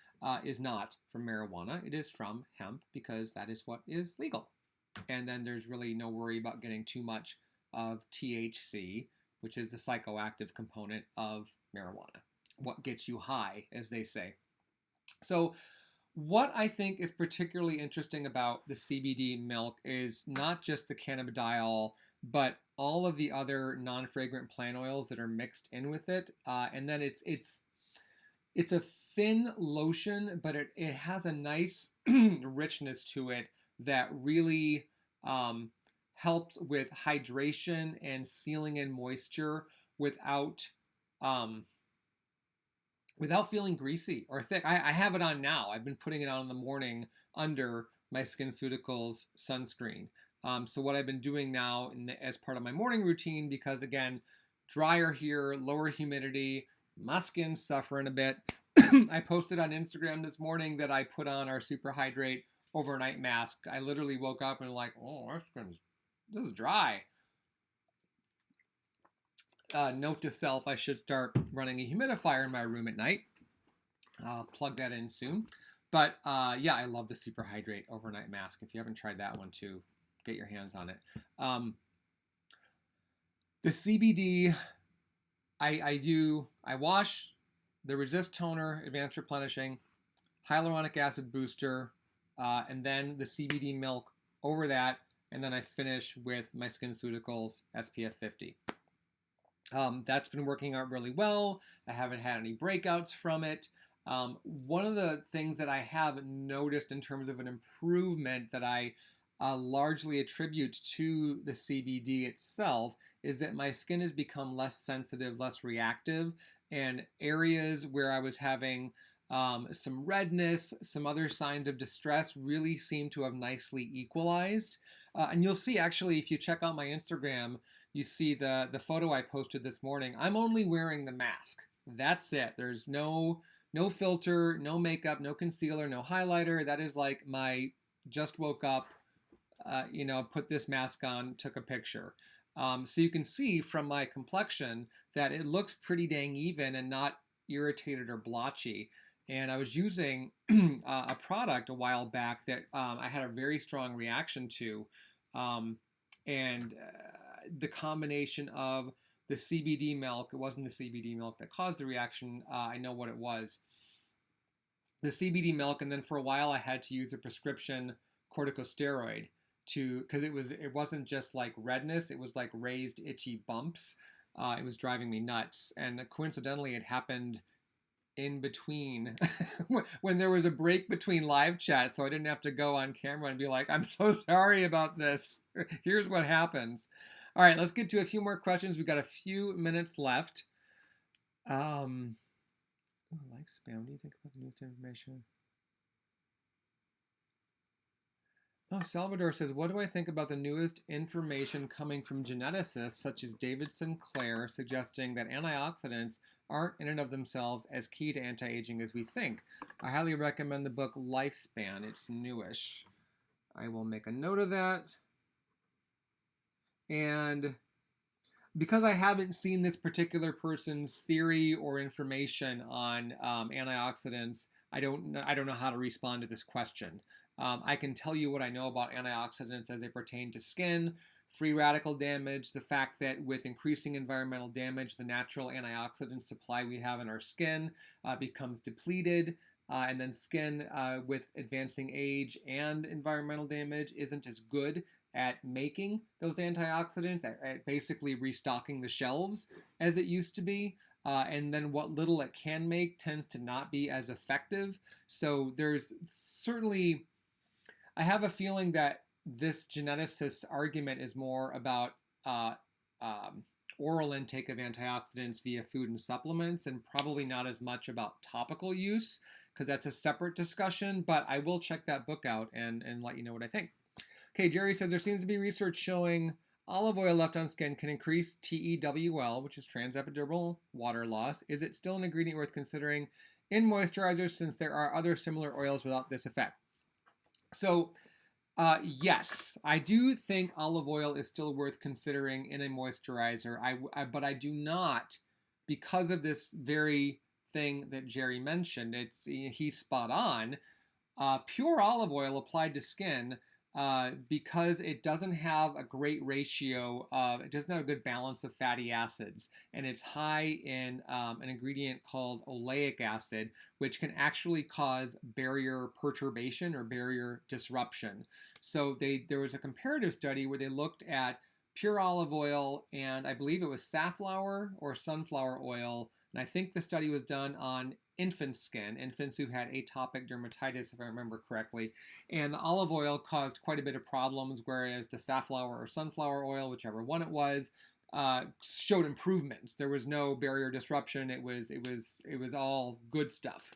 is not from marijuana. It is from hemp because that is what is legal. And then there's really no worry about getting too much of THC, which is the psychoactive component of marijuana. What gets you high, as they say. So what I think is particularly interesting about the CBD milk is not just the cannabidiol, but all of the other non-fragrant plant oils that are mixed in with it. And then it's a thin lotion, but it has a nice richness to it that really helps with hydration and sealing in moisture without feeling greasy or thick. I have it on now. I've been putting it on in the morning under my SkinCeuticals sunscreen. So what I've been doing now as part of my morning routine, because again, drier here, lower humidity, my skin's suffering a bit. I posted on Instagram this morning that I put on our Super Hydrate overnight mask. I literally woke up and like, oh, this is dry. Note to self, I should start running a humidifier in my room at night. I'll plug that in soon. But yeah, I love the Super Hydrate overnight mask. If you haven't tried that one too, get your hands on it. The CBD, I wash the Resist Toner, Advanced Replenishing, Hyaluronic Acid Booster, and then the CBD milk over that, and then I finish with my SkinCeuticals SPF 50. That's been working out really well. I haven't had any breakouts from it. One of the things that I have noticed in terms of an improvement that I largely attribute to the CBD itself is that my skin has become less sensitive, less reactive, and areas where I was having some redness, some other signs of distress really seem to have nicely equalized. And you'll see, actually, if you check out my Instagram, you see the photo I posted this morning. I'm only wearing the mask. That's it. There's no filter, no makeup, no concealer, no highlighter. That is like my just woke up, put this mask on, took a picture. So you can see from my complexion that it looks pretty dang even and not irritated or blotchy. And I was using a product a while back that I had a very strong reaction to. The combination of the CBD milk, it wasn't the CBD milk that caused the reaction, I know what it was. The CBD milk, and then for a while I had to use a prescription corticosteroid because it wasn't just like redness, it was like raised itchy bumps. It was driving me nuts. And coincidentally, it happened in between when there was a break between live chat, so I didn't have to go on camera and be like, I'm so sorry about this. Here's what happens. All right, let's get to a few more questions. We've got a few minutes left. Like spam, what do you think about the newest information? Oh, Salvador says, what do I think about the newest information coming from geneticists such as David Sinclair suggesting that antioxidants aren't in and of themselves as key to anti-aging as we think. I highly recommend the book Lifespan. It's newish. I will make a note of that. And because I haven't seen this particular person's theory or information on antioxidants, I don't know how to respond to this question. I can tell you what I know about antioxidants as they pertain to skin, free radical damage, the fact that with increasing environmental damage, the natural antioxidant supply we have in our skin becomes depleted. And then skin with advancing age and environmental damage isn't as good at making those antioxidants, at basically restocking the shelves as it used to be. And then what little it can make tends to not be as effective. So there's certainly, I have a feeling that this geneticist's argument is more about oral intake of antioxidants via food and supplements, and probably not as much about topical use, because that's a separate discussion. But I will check that book out and let you know what I think. Okay, Jerry says there seems to be research showing olive oil left on skin can increase TEWL, which is transepidermal water loss. Is it still an ingredient worth considering in moisturizers since there are other similar oils without this effect? So, yes, I do think olive oil is still worth considering in a moisturizer. But I do not, because of this very thing that Jerry mentioned. He's spot on. Pure olive oil applied to skin, because it doesn't have a great ratio it doesn't have a good balance of fatty acids, and it's high in an ingredient called oleic acid, which can actually cause barrier perturbation or barrier disruption. So there was a comparative study where they looked at pure olive oil and I believe it was safflower or sunflower oil, and I think the study was done on infant skin, infants who had atopic dermatitis, if I remember correctly. And the olive oil caused quite a bit of problems, whereas the safflower or sunflower oil, whichever one it was, showed improvements. There was no barrier disruption. It was all good stuff.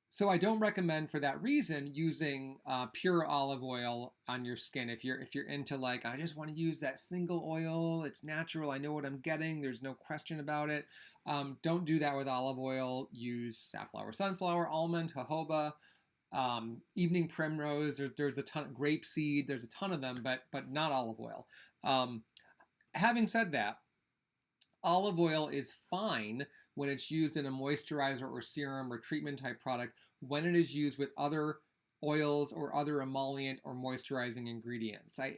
So I don't recommend, for that reason, using pure olive oil on your skin. If you're into, like, I just want to use that single oil, it's natural, I know what I'm getting, there's no question about it. Don't do that with olive oil. Use safflower, sunflower, almond, jojoba, evening primrose. There's a ton of grapeseed. There's a ton of them, but not olive oil. Having said that, olive oil is fine when it's used in a moisturizer or serum or treatment type product, when it is used with other oils or other emollient or moisturizing ingredients. I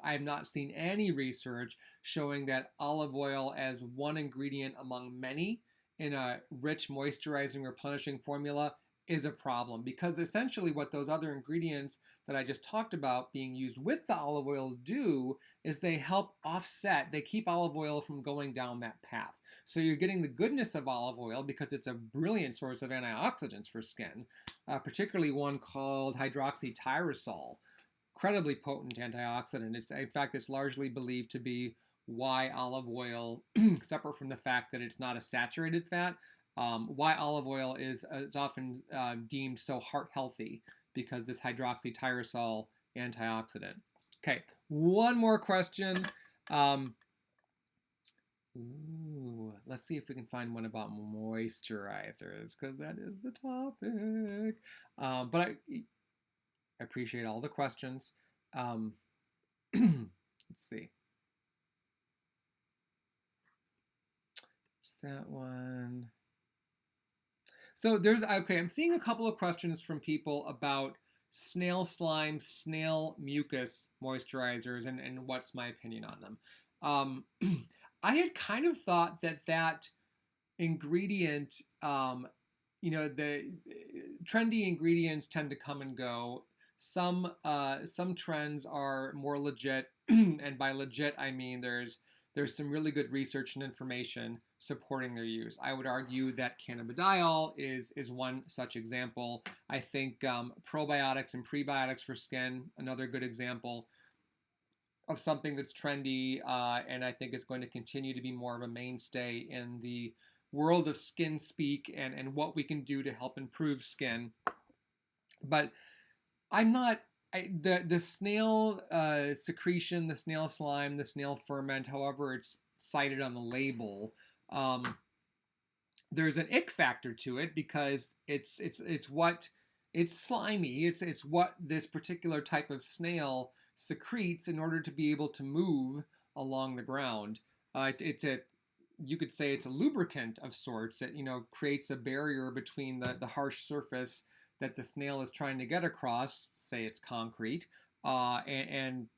have not seen any research showing that olive oil as one ingredient among many in a rich moisturizing replenishing formula is a problem, because essentially what those other ingredients that I just talked about being used with the olive oil do is they help offset, they keep olive oil from going down that path. So you're getting the goodness of olive oil because it's a brilliant source of antioxidants for skin, particularly one called hydroxytyrosol, incredibly potent antioxidant. In fact, it's largely believed to be why olive oil, separate from the fact that it's not a saturated fat, why olive oil is often deemed so heart healthy, because this hydroxytyrosol antioxidant. Okay, one more question. Let's see if we can find one about moisturizers, because that is the topic. But I appreciate all the questions. Let's see. Is that one? So I'm seeing a couple of questions from people about snail slime, snail mucus moisturizers, and what's my opinion on them. I had kind of thought that ingredient, the trendy ingredients tend to come and go. Some trends are more legit, and by legit I mean there's some really good research and information supporting their use. I would argue that cannabidiol is one such example. I think probiotics and prebiotics for skin, another good example of something that's trendy, and I think it's going to continue to be more of a mainstay in the world of skin speak and what we can do to help improve skin. But I'm not, the snail secretion, the snail slime, the snail ferment, however it's cited on the label, there's an ick factor to it because it's slimy. It's what this particular type of snail secretes in order to be able to move along the ground. You could say it's a lubricant of sorts that creates a barrier between the harsh surface that the snail is trying to get across. Say it's concrete, and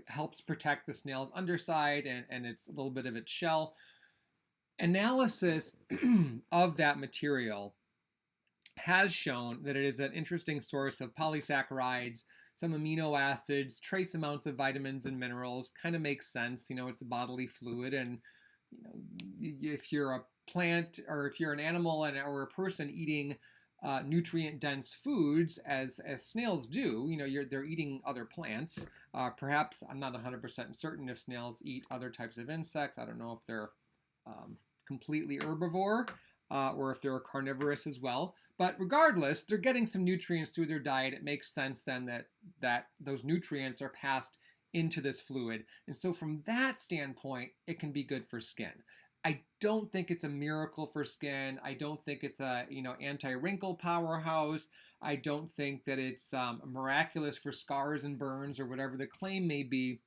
helps protect the snail's underside and it's a little bit of its shell. Analysis of that material has shown that it is an interesting source of polysaccharides, some amino acids, trace amounts of vitamins and minerals. Kind of makes sense. It's a bodily fluid, and if you're a plant or if you're an animal or a person eating nutrient-dense foods, as snails do, they're eating other plants. Perhaps, I'm not 100% certain if snails eat other types of insects. I don't know if they're completely herbivore or if they're carnivorous as well. But regardless, they're getting some nutrients through their diet. It makes sense then that those nutrients are passed into this fluid. And so from that standpoint, it can be good for skin. I don't think it's a miracle for skin. I don't think it's a anti-wrinkle powerhouse. I don't think that it's miraculous for scars and burns or whatever the claim may be.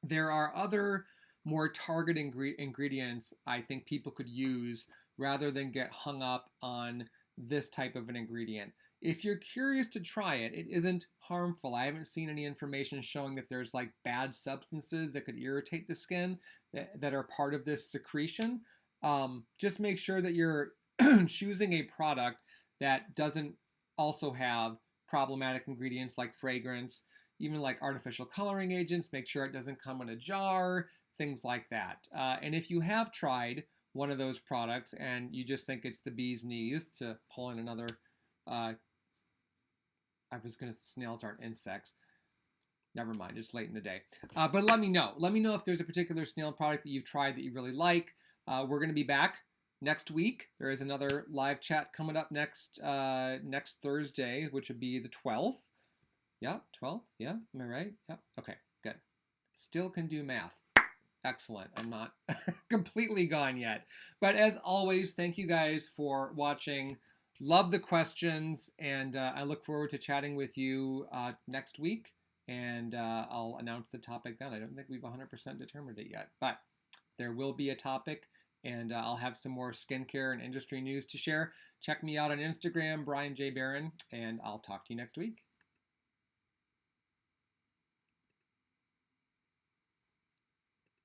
There are other more targeted ingredients I think people could use rather than get hung up on this type of an ingredient. If you're curious to try it, it isn't harmful. I haven't seen any information showing that there's like bad substances that could irritate the skin that are part of this secretion. Just make sure that you're choosing a product that doesn't also have problematic ingredients like fragrance, even like artificial coloring agents. Make sure it doesn't come in a jar, things like that. And if you have tried one of those products and you just think it's the bee's knees, to pull in another, snails aren't insects. Never mind, it's late in the day. But let me know. Let me know if there's a particular snail product that you've tried that you really like. We're going to be back next week. There is another live chat coming up next Thursday, which would be the 12th. Yeah, 12th. Yeah, am I right? Yeah. Okay, good. Still can do math. Excellent. I'm not completely gone yet. But as always, thank you guys for watching. Love the questions, and I look forward to chatting with you next week. And I'll announce the topic then. I don't think we've 100% determined it yet, but there will be a topic, and I'll have some more skincare and industry news to share. Check me out on Instagram, Bryan J. Barron, and I'll talk to you next week.